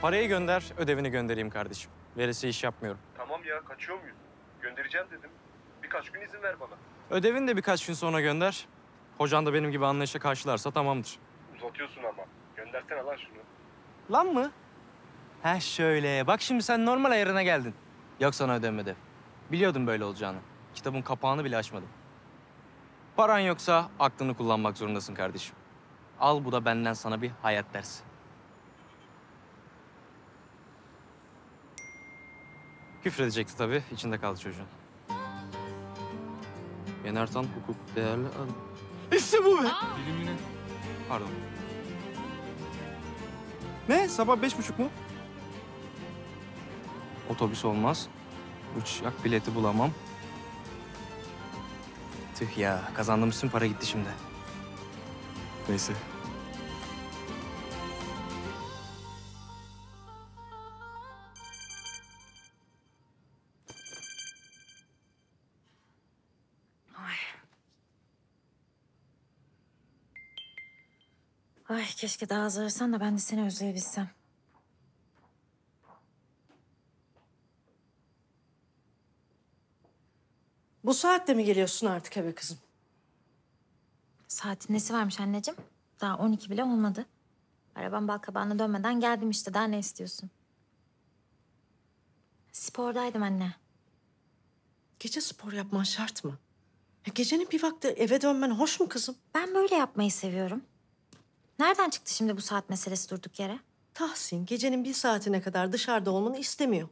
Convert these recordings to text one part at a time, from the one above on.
Parayı gönder, ödevini göndereyim kardeşim. Veresi iş yapmıyorum. Tamam ya, kaçıyor muyuz? Göndereceğim dedim. Birkaç gün izin ver bana. Ödevini de birkaç gün sonra gönder. Hocan da benim gibi anlayışla karşılarsa tamamdır. Uzatıyorsun ama. Göndersene lan şunu. Lan mı? He şöyle. Bak şimdi sen normal ayarına geldin. Yok sana ödev. Biliyordum böyle olacağını. Kitabın kapağını bile açmadım. Paran yoksa aklını kullanmak zorundasın kardeşim. Al bu da benden sana bir hayat dersi. Küfredecekti tabii. İçinde kaldı çocuğun. Yenertan hukuk değerli adam. İşte bu be! Dilimine. Pardon. Ne? Sabah 5.30 mu? Otobüs olmaz. Uçak bileti bulamam. Tüh ya. Kazandığım bütün para gitti şimdi. Neyse. Ay keşke daha az arasan da ben de seni özleyebilsem. Bu saatte mi geliyorsun artık eve kızım? Saatin nesi varmış anneciğim? Daha 12 bile olmadı. Arabam balkabağına dönmeden geldim işte. Daha ne istiyorsun? Spordaydım anne. Gece spor yapman şart mı? Gecenin bir vakti eve dönmen hoş mu kızım? Ben böyle yapmayı seviyorum. Nereden çıktı şimdi bu saat meselesi durduk yere? Tahsin gecenin bir saatine kadar dışarıda olmanı istemiyor.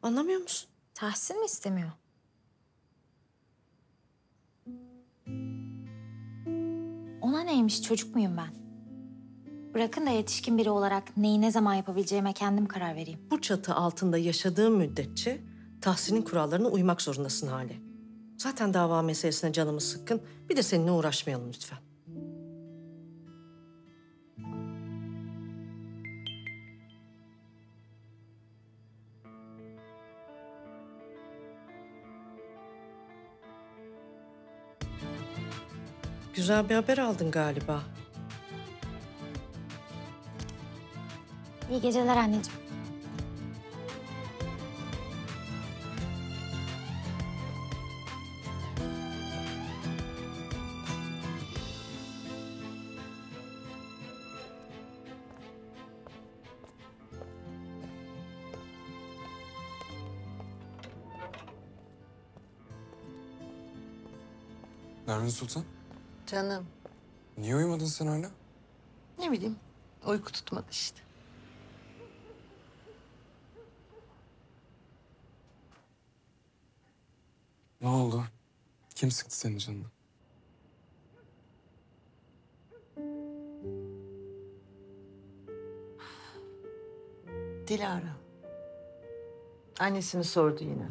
Anlamıyor musun? Tahsin mi istemiyor? Ona neymiş, çocuk muyum ben? Bırakın da yetişkin biri olarak neyi ne zaman yapabileceğime kendim karar vereyim. Bu çatı altında yaşadığın müddetçe Tahsin'in kurallarına uymak zorundasın Hale. Zaten dava meselesine canımız sıkkın. Bir de seninle uğraşmayalım lütfen. Güzel bir haber aldın galiba. İyi geceler anneciğim. Nermin Sultan, Canım, niye uyumadın sen hala? ne bileyim, uyku tutmadı işte. Ne oldu? Kim sıktı senin canını? Dilara. Annesini sordu yine.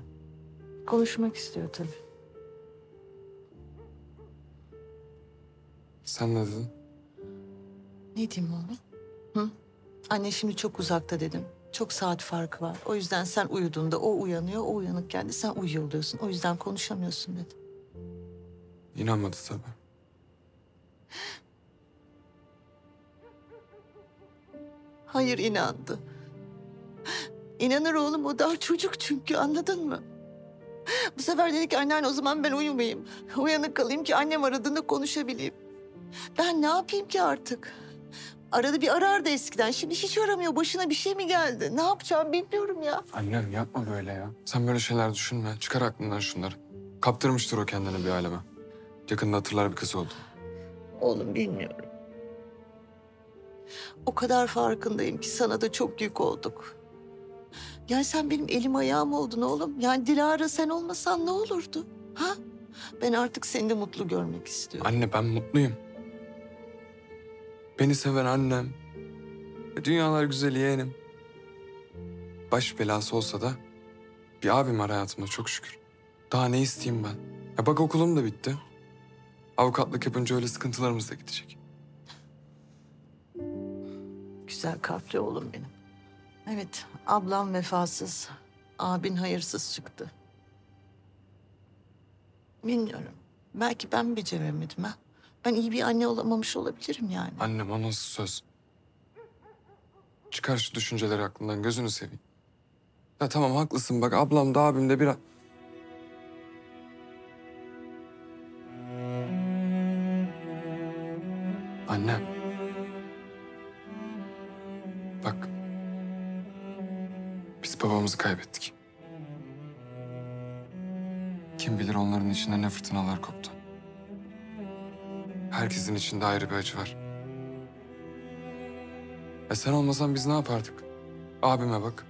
Konuşmak istiyor tabii. Sen ne dedin? Ne diyeyim oğlum? Hı? Anne şimdi çok uzakta dedim. Çok saat farkı var. O yüzden sen uyuduğunda o uyanıyor, o uyanıkken de sen uyuyor oluyorsun. O yüzden konuşamıyorsun dedim. İnanmadı tabii. Hayır inandı. İnanır oğlum, o daha çocuk çünkü, anladın mı? Bu sefer dedi ki anneanne o zaman ben uyumayayım. Uyanık kalayım ki annem aradığında konuşabileyim. Ben ne yapayım ki artık? Arada bir arardı eskiden. Şimdi hiç aramıyor. Başına bir şey mi geldi? Ne yapacağım bilmiyorum ya. Annem yapma böyle ya. Sen böyle şeyler düşünme. Çıkar aklından şunları. Kaptırmıştır o kendini bir aleme. Yakında hatırlar bir kız oldu. Oğlum bilmiyorum. O kadar farkındayım ki sana da çok yük olduk. Yani sen benim elim ayağım oldun oğlum. Yani Dilara sen olmasan ne olurdu? Ha? Ben artık seni de mutlu görmek istiyorum. Anne ben mutluyum. Beni seven annem. Dünyalar güzeli yeğenim. Baş belası olsa da bir abim var hayatımda çok şükür. Daha ne isteyeyim ben? Ya bak okulum da bitti. Avukatlık yapınca öyle sıkıntılarımız da gidecek. Güzel kalpli oğlum benim. Evet, ablam vefasız, abin hayırsız çıktı. Bilmiyorum. Belki ben beceremedim ha. Ben iyi bir anne olamamış olabilirim yani. Annem o nasıl söz? Çıkar şu düşünceleri aklından, gözünü seveyim. Ya tamam haklısın bak, ablam da abim de biraz... Anne. Bak. Biz babamızı kaybettik. Kim bilir onların içinde ne fırtınalar koptu. Herkesin içinde ayrı bir acı var. Sen olmasan biz ne yapardık? Abime bak.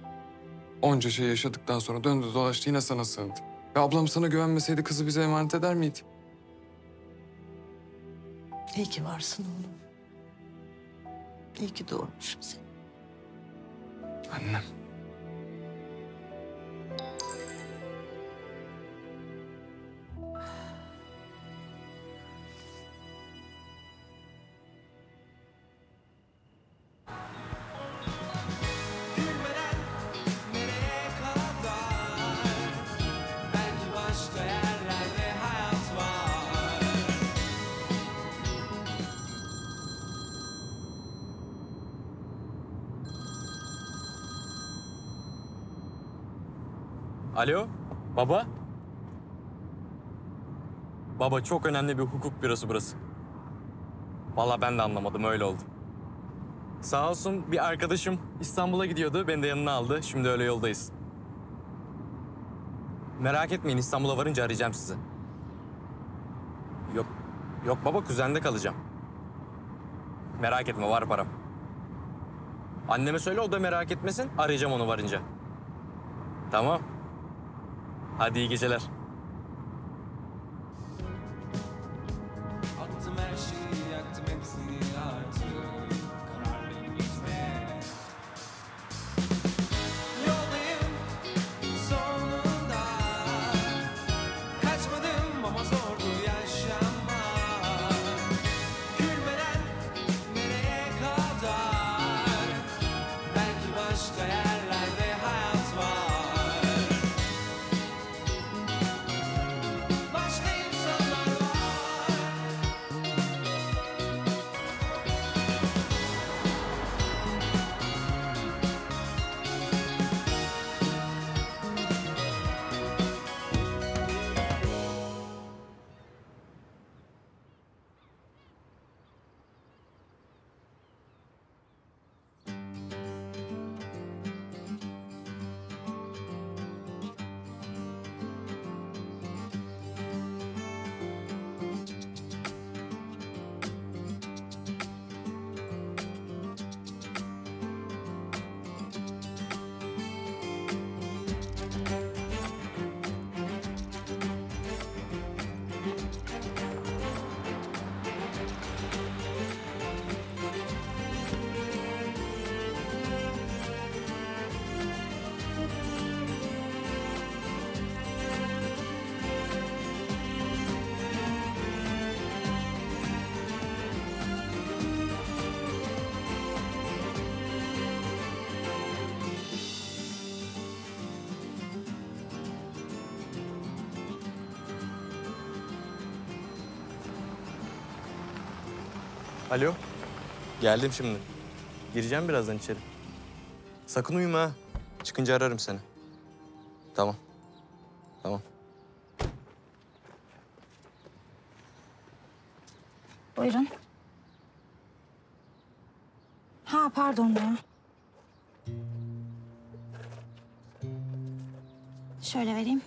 Onca şey yaşadıktan sonra döndü dolaştı yine sana sığındı. Ve ablam sana güvenmeseydi kızı bize emanet eder miydi? İyi ki varsın oğlum. İyi ki doğurmuşum seni. Annem. Alo, baba? Baba çok önemli bir hukuk bürosu burası. Vallahi ben de anlamadım, öyle oldu. Sağ olsun bir arkadaşım İstanbul'a gidiyordu, beni de yanına aldı. Şimdi öyle yoldayız. Merak etmeyin, İstanbul'a varınca arayacağım sizi. Yok, yok baba, kuzende kalacağım. Merak etme, var param. Anneme söyle, o da merak etmesin, arayacağım onu varınca. Tamam. Hadi iyi geceler. Attım her şeyi, yaktım hepsini artık. Karar benim gitme. Yoldayım sonunda. Kaçmadım ama zordu yaşamak. Gülmeden nereye kadar? Belki başka yerlerde hayat var. Başka insanlar var. Alo. Geldim şimdi. Gireceğim birazdan içeri. Sakın uyuma ha. Çıkınca ararım seni. Tamam. Tamam. Buyurun. Ha pardon ya. Şöyle vereyim.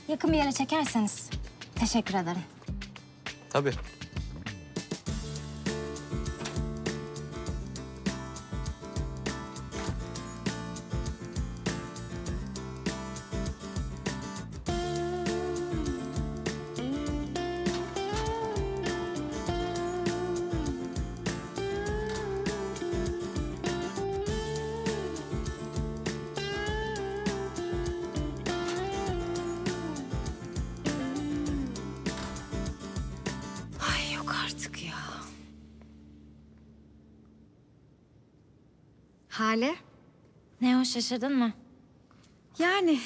Yakın bir yere çekerseniz. Teşekkür ederim. Tabii. Ay yok artık ya. Hale, Ne o, şaşırdın mı? yani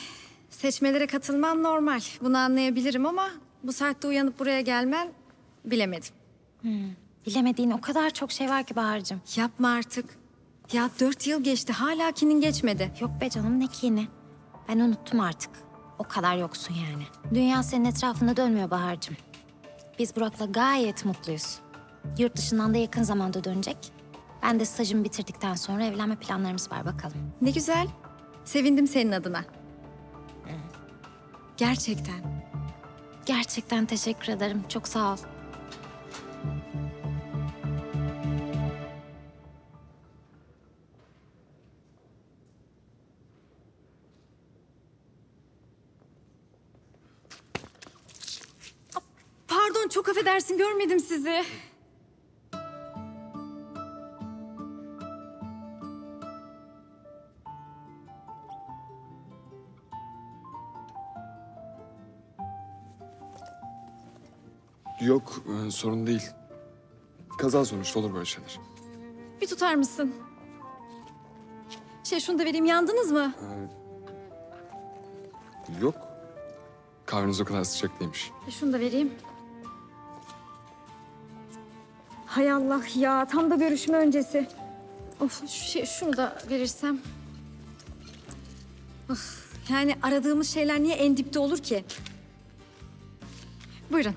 seçmelere katılman normal. Bunu anlayabilirim ama bu saatte uyanıp buraya gelmen bilemedim. Bilemediğin o kadar çok şey var ki Bahar'cığım. Yapma artık. Ya 4 yıl geçti hala kinin geçmedi. Yok be canım, ne kini. Ben unuttum artık. O kadar yoksun yani. Dünya senin etrafında dönmüyor Bahar'cığım. Biz Burak'la gayet mutluyuz. Yurt dışından da yakın zamanda dönecek. Ben de stajımı bitirdikten sonra evlenme planlarımız var, bakalım. Ne güzel. Sevindim senin adına. Gerçekten. Gerçekten teşekkür ederim. Çok sağ ol. Pardon, çok affedersin, görmedim sizi. Yok, sorun değil. Kaza sonuçta olur böyle şeyler. Bir tutar mısın? Şunu da vereyim, yandınız mı? Yok. Kahveniz o kadar sıcak değilmiş. Şunu da vereyim. Hay Allah ya, tam da görüşme öncesi. Of, şunu da verirsem. Of, yani aradığımız şeyler niye en dipte olur ki? Buyurun.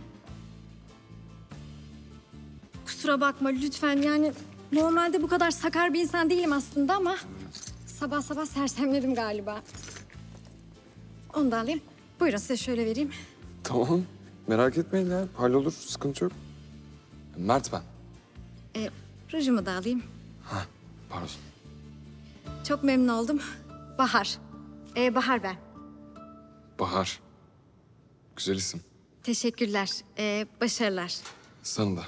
Kusura bakma lütfen, yani normalde bu kadar sakar bir insan değilim aslında ama sabah sabah sersemledim galiba. Onu da alayım. Buyurun, size şöyle vereyim. Tamam. Merak etmeyin ya. Hallolur. Sıkıntı yok. Mert ben. Rujumu da alayım. Pardon. Çok memnun oldum. Bahar. Bahar ben. Bahar. Güzel isim. Teşekkürler. Başarılar. Sana da.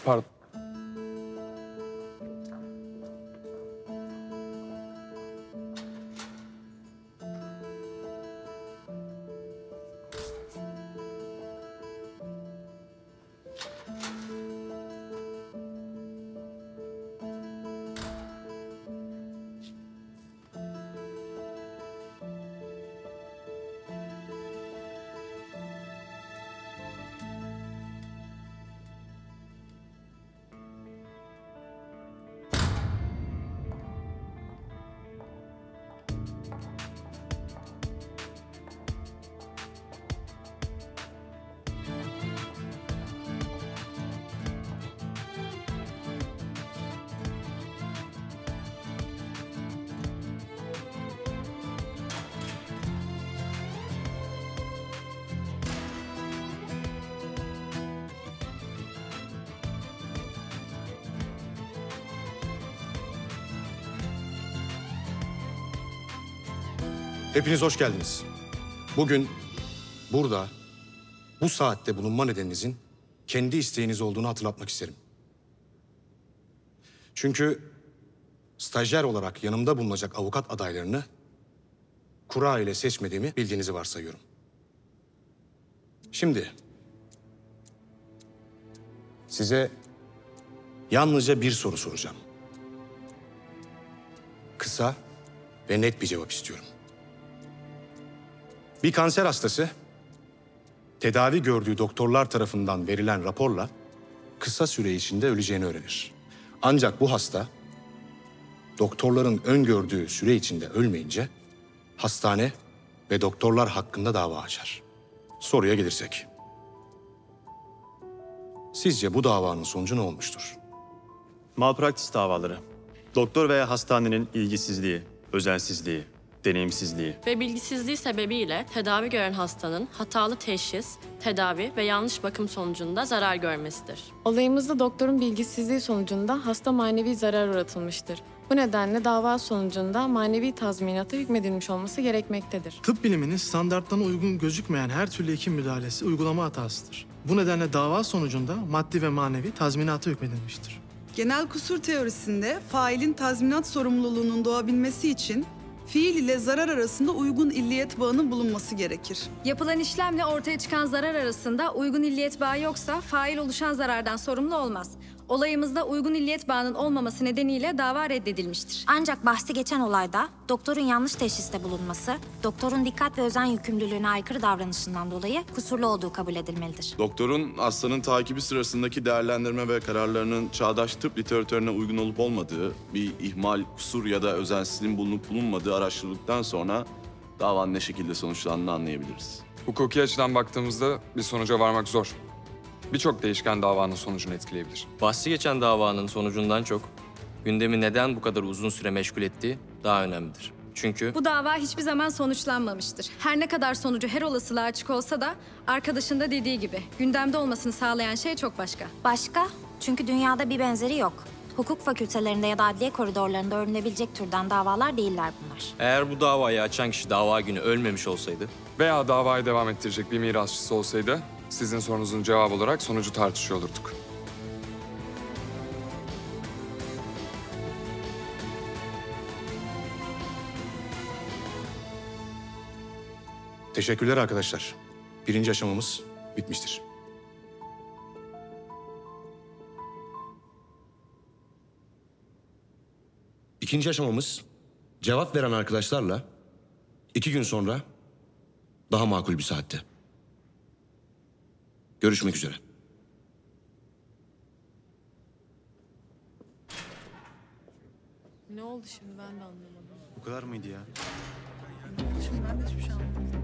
Pardon. Hepiniz hoş geldiniz. Bugün burada bu saatte bulunma nedeninizin kendi isteğiniz olduğunu hatırlatmak isterim. Çünkü stajyer olarak yanımda bulunacak avukat adaylarını kura ile seçmediğimi bildiğinizi varsayıyorum. Şimdi size yalnızca bir soru soracağım. Kısa ve net bir cevap istiyorum. Bir kanser hastası tedavi gördüğü doktorlar tarafından verilen raporla kısa süre içinde öleceğini öğrenir. Ancak bu hasta doktorların öngördüğü süre içinde ölmeyince hastane ve doktorlar hakkında dava açar. Soruya gelirsek. Sizce bu davanın sonucu ne olmuştur? Malpraktis davaları. Doktor veya hastanenin ilgisizliği, özensizliği, deneyimsizliği. Ve bilgisizliği sebebiyle tedavi gören hastanın hatalı teşhis, tedavi ve yanlış bakım sonucunda zarar görmesidir. Olayımızda doktorun bilgisizliği sonucunda hasta manevi zarar uğratılmıştır. Bu nedenle dava sonucunda manevi tazminata hükmedilmiş olması gerekmektedir. Tıp biliminin standartlarına uygun gözükmeyen her türlü hekim müdahalesi uygulama hatasıdır. Bu nedenle dava sonucunda maddi ve manevi tazminata hükmedilmiştir. Genel kusur teorisinde failin tazminat sorumluluğunun doğabilmesi için fiil ile zarar arasında uygun illiyet bağının bulunması gerekir. Yapılan işlemle ortaya çıkan zarar arasında uygun illiyet bağı yoksa fail oluşan zarardan sorumlu olmaz. Olayımızda uygun illiyet bağının olmaması nedeniyle dava reddedilmiştir. Ancak bahsi geçen olayda doktorun yanlış teşhiste bulunması, doktorun dikkat ve özen yükümlülüğüne aykırı davranışından dolayı kusurlu olduğu kabul edilmelidir. Doktorun hastanın takibi sırasındaki değerlendirme ve kararlarının çağdaş tıp literatürüne uygun olup olmadığı, bir ihmal, kusur ya da özensizliğin bulunup bulunmadığı araştırıldıktan sonra davanın ne şekilde sonuçlandığını anlayabiliriz. Hukuki açıdan baktığımızda bir sonuca varmak zor. Birçok değişken davanın sonucunu etkileyebilir. Bahsi geçen davanın sonucundan çok gündemi neden bu kadar uzun süre meşgul ettiği daha önemlidir. Çünkü Bu dava hiçbir zaman sonuçlanmamıştır. Her ne kadar sonucu her olasılığa açık olsa da arkadaşın da dediği gibi gündemde olmasını sağlayan şey çok başka. Başka? Çünkü dünyada bir benzeri yok. Hukuk fakültelerinde ya da adliye koridorlarında örülebilecek türden davalar değiller bunlar. eğer bu davayı açan kişi dava günü ölmemiş olsaydı Veya davayı devam ettirecek bir mirasçısı olsaydı sizin sorunuzun cevabı olarak sonucu tartışıyor olurduk. Teşekkürler arkadaşlar. Birinci aşamamız bitmiştir. İkinci aşamamız cevap veren arkadaşlarla 2 gün sonra daha makul bir saatte. Görüşmek üzere. Ne oldu şimdi ben de anlamadım. Bu kadar mıydı ya? Şimdi ben de hiçbir şey anlamadım.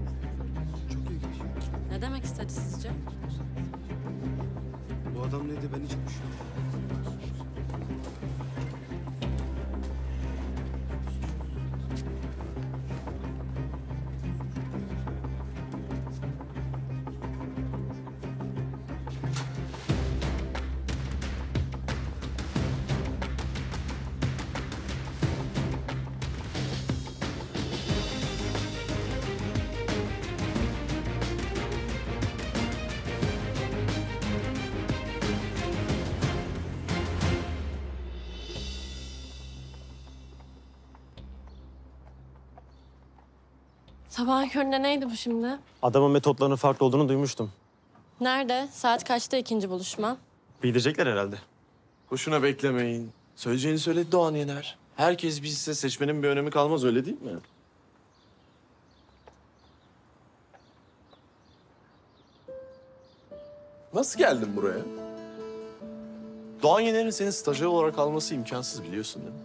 Ne demek istedi sizce? Bu adam neydi ben hiç düşünmedim. Sabahın köründe neydi bu şimdi? Adamın metotlarının farklı olduğunu duymuştum. Nerede? Saat kaçta ikinci buluşma? Bildirecekler herhalde. Boşuna beklemeyin. Söyleyeceğini söyledi Doğan Yener. Herkes bilse seçmenin bir önemi kalmaz, öyle değil mi? Nasıl geldin buraya? Doğan Yener'in seni stajyer olarak alması imkansız, biliyorsun değil mi?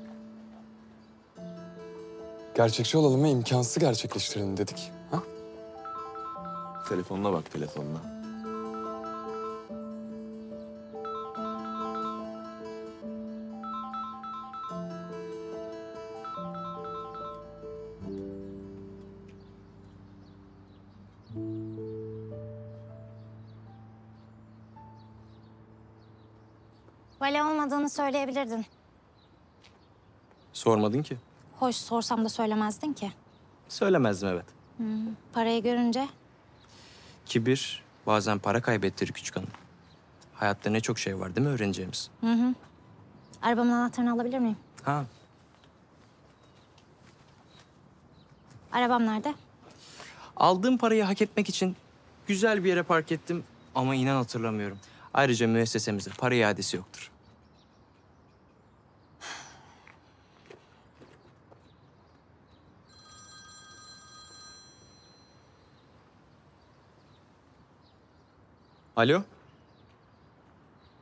Gerçekçi olalım ve imkansızı gerçekleştirelim dedik. Ha? Telefonuna bak, telefonuna. Vale olmadığını söyleyebilirdin. sormadın ki. Hoş sorsam da söylemezdin ki. Söylemezdim evet. Parayı görünce Kibir bazen para kaybettirir küçük hanım. Hayatta ne çok şey var değil mi öğreneceğimiz? arabamın anahtarını alabilir miyim? Ha. Arabam nerede? Aldığım parayı hak etmek için güzel bir yere park ettim ama inan hatırlamıyorum. Ayrıca müessesemizde para iadesi yoktur. Alo?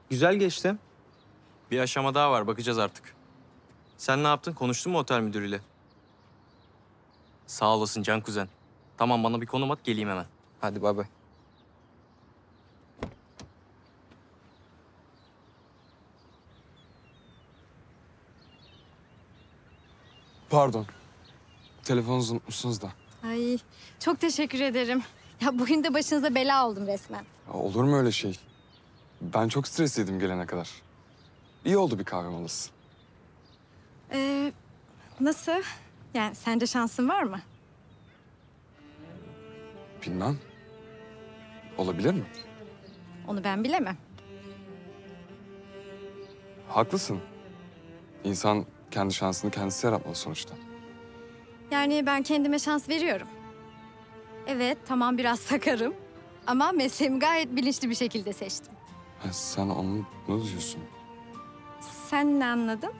Güzel geçti. Bir aşama daha var, bakacağız artık. Sen ne yaptın? Konuştun mu otel müdürüyle? Sağ olasın Can kuzen. Tamam, bana bir konum at, geleyim hemen. Hadi bay bay. Pardon. Telefonunuzu unutmuşsunuz da. Ay çok teşekkür ederim. Ya bugün de başınıza bela oldum resmen. Ya olur mu öyle şey? Ben çok stresliydim gelene kadar. İyi oldu bir kahve molası. Nasıl? Yani sence şansın var mı? Bilmem. Olabilir mi? Onu ben bilemem. Haklısın. İnsan kendi şansını kendisi yaratmalı sonuçta. Yani ben kendime şans veriyorum. Evet, tamam biraz sakarım. Ama mesleğimi gayet bilinçli bir şekilde seçtim. Ha, sen onu ne diyorsun? Sen ne anladın?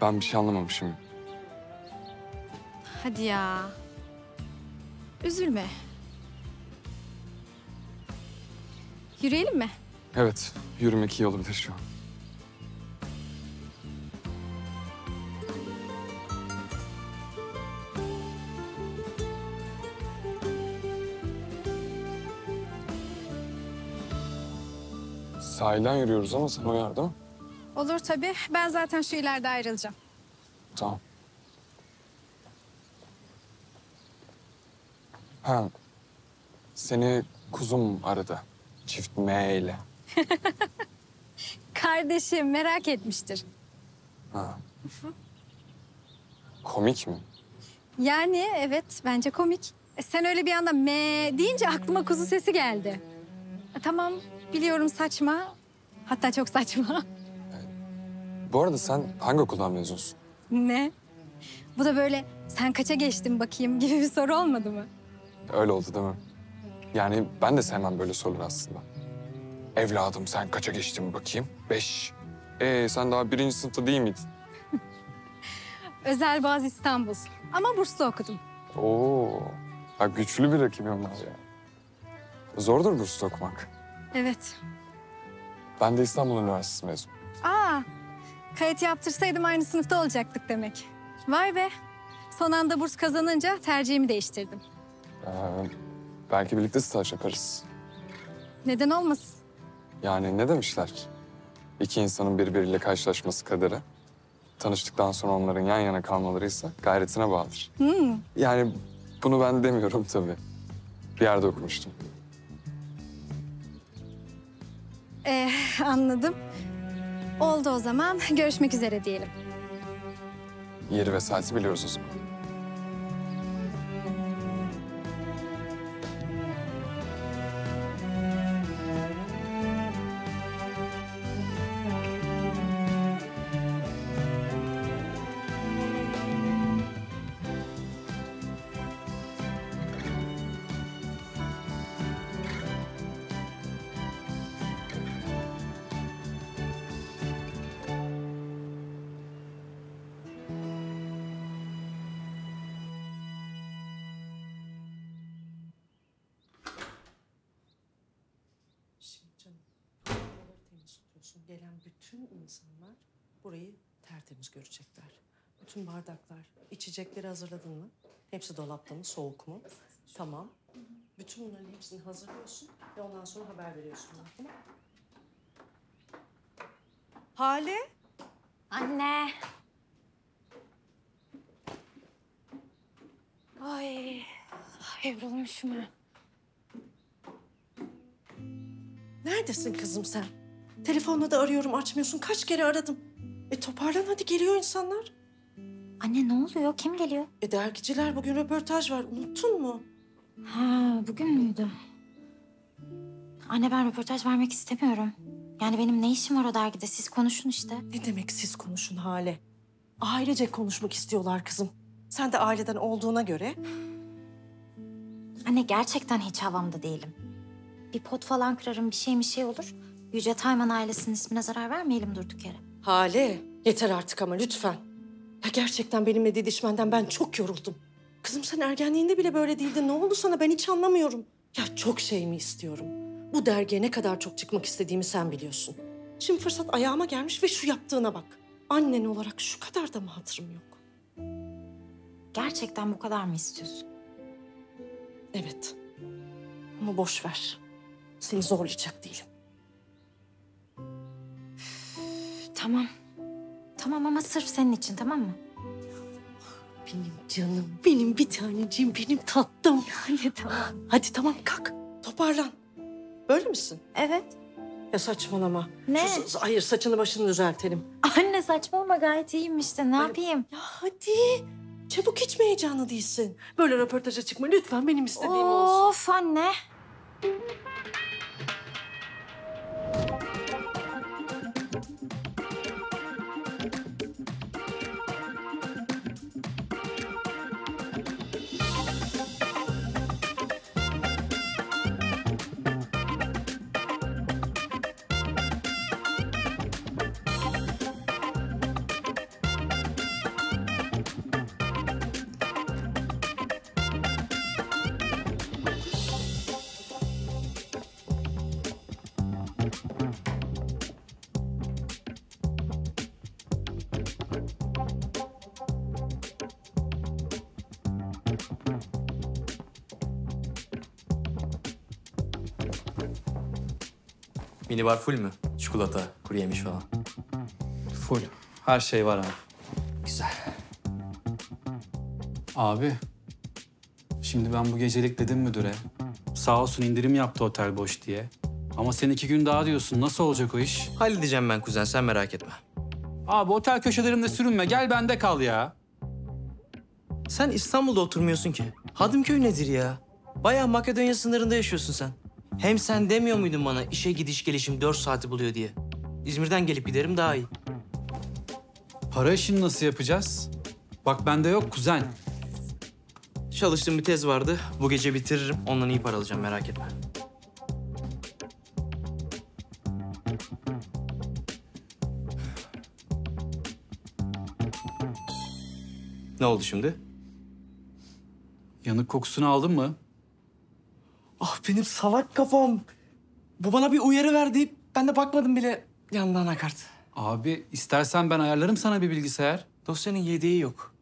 Ben bir şey anlamamışım. Hadi ya. Üzülme. Yürüyelim mi? Evet, yürümek iyi olabilir şu an. Sahilden yürüyoruz ama sana uyar değil mi? Olur tabii. Ben zaten şu ileride ayrılacağım. Tamam. Ha, seni kuzum aradı. Çift M ile. Kardeşim merak etmiştir. Ha. Komik mi? Yani evet bence komik. Sen öyle bir anda me deyince aklıma kuzu sesi geldi. Tamam biliyorum saçma. Hatta çok saçma. Bu arada sen hangi okuldan mezunsun? Ne? Bu da böyle sen kaça geçtin bakayım gibi bir soru olmadı mı? Öyle oldu değil mi? Yani ben de sevmem böyle sorular aslında. Evladım sen kaça geçtin bakayım? 5. Sen daha 1. sınıfta değil miydin? Özel Boğaz İstanbul. Ama burslu okudum. Oo, ha, güçlü bir rakibim var ya. Zordur burslu okumak. Evet. Ben de İstanbul Üniversitesi mezunum. Aa, kayıt yaptırsaydım aynı sınıfta olacaktık demek. Vay be. Son anda burs kazanınca tercihimi değiştirdim. Belki birlikte staj yaparız. Neden olmasın? Yani ne demişler? İki insanın birbiriyle karşılaşması kaderi. Tanıştıktan sonra onların yan yana kalmalarıysa gayretine bağlıdır. Yani bunu ben demiyorum tabii. Bir yerde okumuştum. Anladım. Oldu o zaman. Görüşmek üzere diyelim. Yeri ve saati biliyoruz o zaman. Şimdi canım, buraları temiz tutuyorsun. Gelen bütün insanlar burayı tertemiz görecekler. Bütün bardaklar, içecekleri hazırladın mı? Hepsi dolapta mı, soğuk mu? Tamam. Bütün bunların hepsini hazırlıyorsun ve ondan sonra haber veriyorsun. Tamam mı? Hale? Anne. Ay, yorulmuşum ha. Neredesin kızım sen? Telefonla da arıyorum, açmıyorsun. Kaç kere aradım. Toparlan hadi, geliyor insanlar. Anne ne oluyor? Kim geliyor? Dergiciler bugün röportaj var. Unuttun mu? Ha, bugün müydü? Anne ben röportaj vermek istemiyorum. Yani benim ne işim var o dergide? Siz konuşun işte. Ne demek siz konuşun Hale? Ailece konuşmak istiyorlar kızım. Sen de aileden olduğuna göre. Anne gerçekten hiç havamda değilim. Bir pot falan kırarım, bir şey olur. Yüce Tayman ailesinin ismine zarar vermeyelim durduk yere. Hale, yeter artık ama lütfen. Ya gerçekten benimle didişmenden ben çok yoruldum. Kızım sen ergenliğinde bile böyle değildin. Ne oldu sana? Ben hiç anlamıyorum. Ya çok şey mi istiyorum? Bu dergiye ne kadar çok çıkmak istediğimi sen biliyorsun. Şimdi fırsat ayağıma gelmiş ve şu yaptığına bak. Annen olarak şu kadar da mı hatırım yok? Gerçekten bu kadar mı istiyorsun? Evet. Ama boş ver. Seni zorlayacak değilim. Tamam. Tamam ama sırf senin için, tamam mı? Benim canım, benim bir taneciğim, benim tatlım. Anne tamam. Hadi tamam kalk, toparlan. Böyle misin? Evet. Ya saçmalama. Ne? Hayır, saçını başını düzeltelim. Anne saçmalama, gayet iyiyim işte. Ne yapayım? Ya hadi. Çabuk, hiç mi heyecanlı değilsin? Böyle röportaja çıkma lütfen, benim istediğim olsun. Of anne. Minibar full mü? Çikolata, kuru yemiş falan. Full. Her şey var abi. Güzel. Abi, şimdi ben bu gecelik dedim müdüre. Sağ olsun indirim yaptı otel boş diye. Ama sen 2 gün daha diyorsun. Nasıl olacak o iş? Halledeceğim ben kuzen, sen merak etme. Abi otel köşelerinde sürünme. Gel bende kal ya. Sen İstanbul'da oturmuyorsun ki. Hadımköy nedir ya? Bayağı Makedonya sınırında yaşıyorsun sen. Hem sen demiyor muydun bana işe gidiş gelişim 4 saati buluyor diye? İzmir'den gelip giderim daha iyi. Para işini nasıl yapacağız? Bak bende yok kuzen. Çalıştığım bir tez vardı. Bu gece bitiririm. Ondan iyi para alacağım, merak etme. Ne oldu şimdi? Yanık kokusunu aldın mı? Ah benim salak kafam. Bu bana bir uyarı verdi. Ben de bakmadım bile. Yandı anakart. Abi istersen ben ayarlarım sana bir bilgisayar. Dosyanın yedeği yok.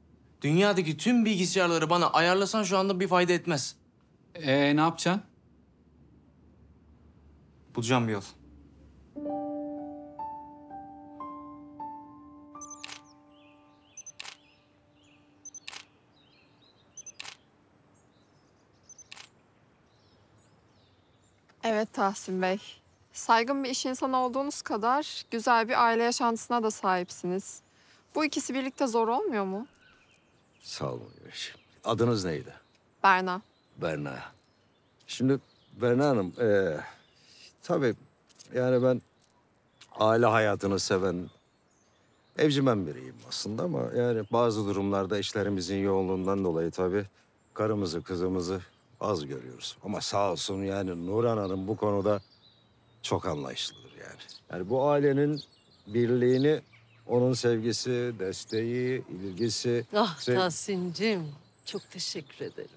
Dünyadaki tüm bilgisayarları bana ayarlasan şu anda bir fayda etmez. Ne yapacaksın? Bulacağım bir yol. Evet Tahsin Bey. Saygın bir iş insanı olduğunuz kadar güzel bir aile yaşantısına da sahipsiniz. Bu ikisi birlikte zor olmuyor mu? Sağ olun. Adınız neydi? Berna. Berna. Şimdi Berna Hanım, tabii yani ben aile hayatını seven, evcimen biriyim aslında ama yani bazı durumlarda işlerimizin yoğunluğundan dolayı tabii karımızı, kızımızı az görüyoruz. Ama sağ olsun yani Nurhan Hanım bu konuda çok anlayışlıdır yani. Yani bu ailenin birliğini onun sevgisi, desteği, ilgisi... Ah Tahsin'cim, çok teşekkür ederim.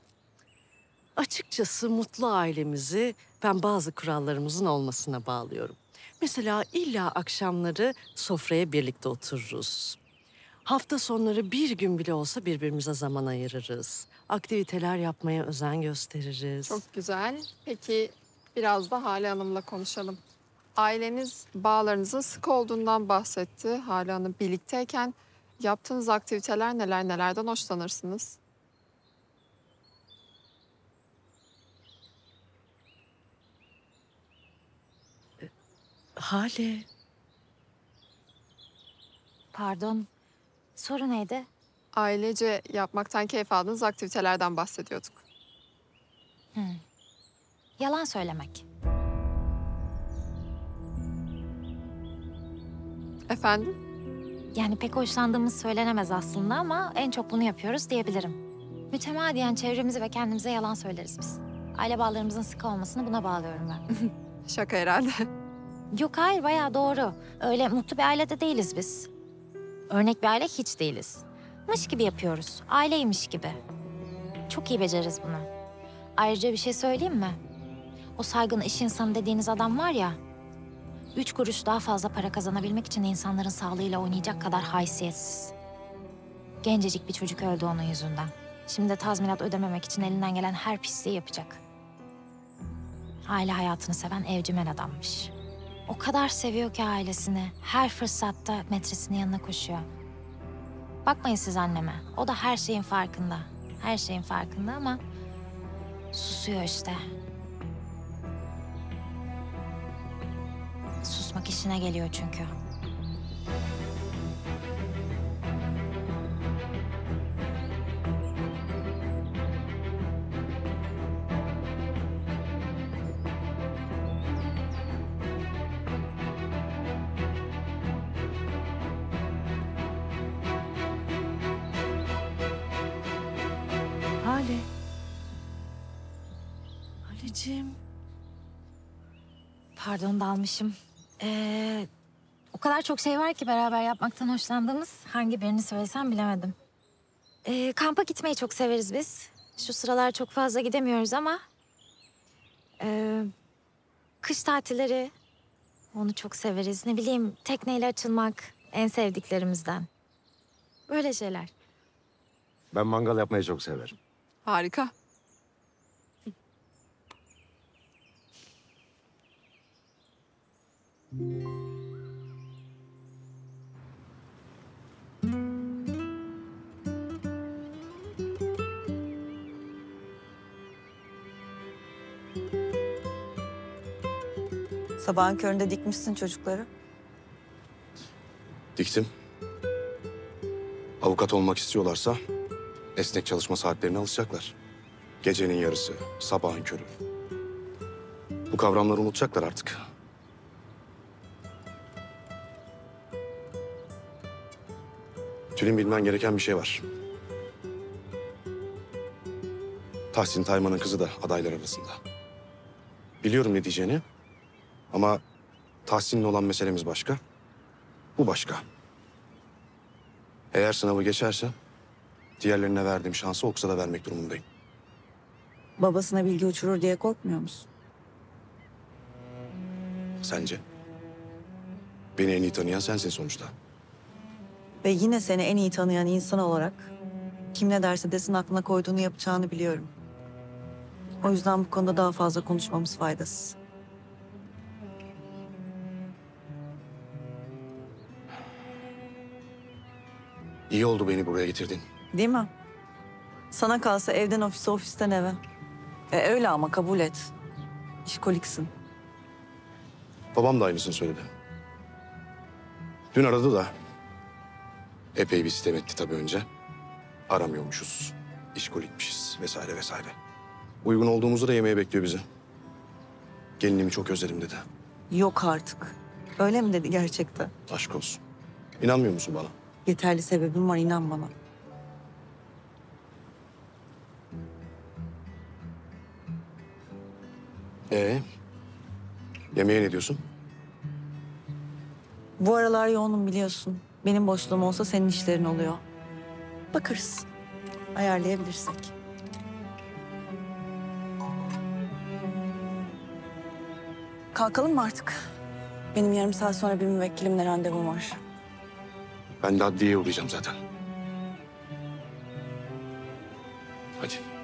Açıkçası mutlu ailemizi ben bazı kurallarımızın olmasına bağlıyorum. Mesela illa akşamları sofraya birlikte otururuz. Hafta sonları bir gün bile olsa birbirimize zaman ayırırız. Aktiviteler yapmaya özen gösteririz. Çok güzel. Peki biraz da Hale Hanım'la konuşalım. Aileniz bağlarınızın sık olduğundan bahsetti. Hale Hanım birlikteyken yaptığınız aktiviteler neler, nelerden hoşlanırsınız? Hale. Pardon, soru neydi? Ailece yapmaktan keyif aldığınız aktivitelerden bahsediyorduk. Yalan söylemek. Efendim? Yani pek hoşlandığımız söylenemez aslında ama en çok bunu yapıyoruz diyebilirim. Mütemadiyen çevremizi ve kendimize yalan söyleriz biz. Aile bağlarımızın sıkı olmasını buna bağlıyorum ben. Şaka herhalde. Yok hayır, bayağı doğru. Öyle mutlu bir ailede değiliz biz. Örnek bir aile hiç değiliz. Mış gibi yapıyoruz. Aileymiş gibi. Çok iyi beceririz bunu. Ayrıca bir şey söyleyeyim mi? O saygın iş insanı dediğiniz adam var ya... 3 kuruş daha fazla para kazanabilmek için insanların sağlığıyla oynayacak kadar haysiyetsiz. Gencecik bir çocuk öldü onun yüzünden. Şimdi de tazminat ödememek için elinden gelen her pisliği yapacak. Aile hayatını seven evcimen adammış. O kadar seviyor ki ailesini. Her fırsatta metresinin yanına koşuyor. Bakmayın siz anneme. O da her şeyin farkında. Her şeyin farkında ama susuyor işte. Susmak işine geliyor çünkü. Hale. Halecim. Pardon, dalmışım. O kadar çok şey var ki beraber yapmaktan hoşlandığımız. Hangi birini söylesem bilemedim. Kampa gitmeyi çok severiz biz. Şu sıralar çok fazla gidemiyoruz ama... kış tatilleri, onu çok severiz. Ne bileyim, tekneyle açılmak en sevdiklerimizden. Böyle şeyler. Ben mangal yapmayı çok severim. Harika. Sabahın köründe dikmişsin çocukları. Diktim. Avukat olmak istiyorlarsa esnek çalışma saatlerine alışacaklar. Gecenin yarısı, sabahın körü. Bu kavramları unutacaklar artık. Tülin, bilmen gereken bir şey var. Tahsin Tayman'ın kızı da adaylar arasında. Biliyorum ne diyeceğini. Ama Tahsin'le olan meselemiz başka. Bu başka. Eğer sınavı geçerse diğerlerine verdiğim şansı Oks'a da vermek durumundayım. Babasına bilgi uçurur diye korkmuyor musun? Sence? Beni en iyi tanıyan sensin sonuçta. Ve yine seni en iyi tanıyan insan olarak kim ne derse desin aklına koyduğunu yapacağını biliyorum. O yüzden bu konuda daha fazla konuşmamız faydasız. İyi oldu beni buraya getirdin. Değil mi? Sana kalsa evden ofise, ofisten eve. Öyle ama kabul et. İşkoliksin. Babam da aynısını söyledi. Dün aradı da epey bir sitem etti tabii önce. Aramıyormuşuz, işkolikmişiz vesaire vesaire. Uygun olduğumuzu da yemeğe bekliyor bizi. Gelinimi çok özledim dedi. Yok artık. Öyle mi dedi gerçekten? Aşk olsun. İnanmıyor musun bana? Yeterli sebebim var, inan bana. Yemeğe ne diyorsun? Bu aralar yoğunum biliyorsun. Benim boşluğum olsa senin işlerin oluyor. Bakarız. Ayarlayabilirsek. Kalkalım mı artık? Benim yarım saat sonra bir müvekkilimle randevum var. Ben de adliyeye uğrayacağım zaten. Hadi.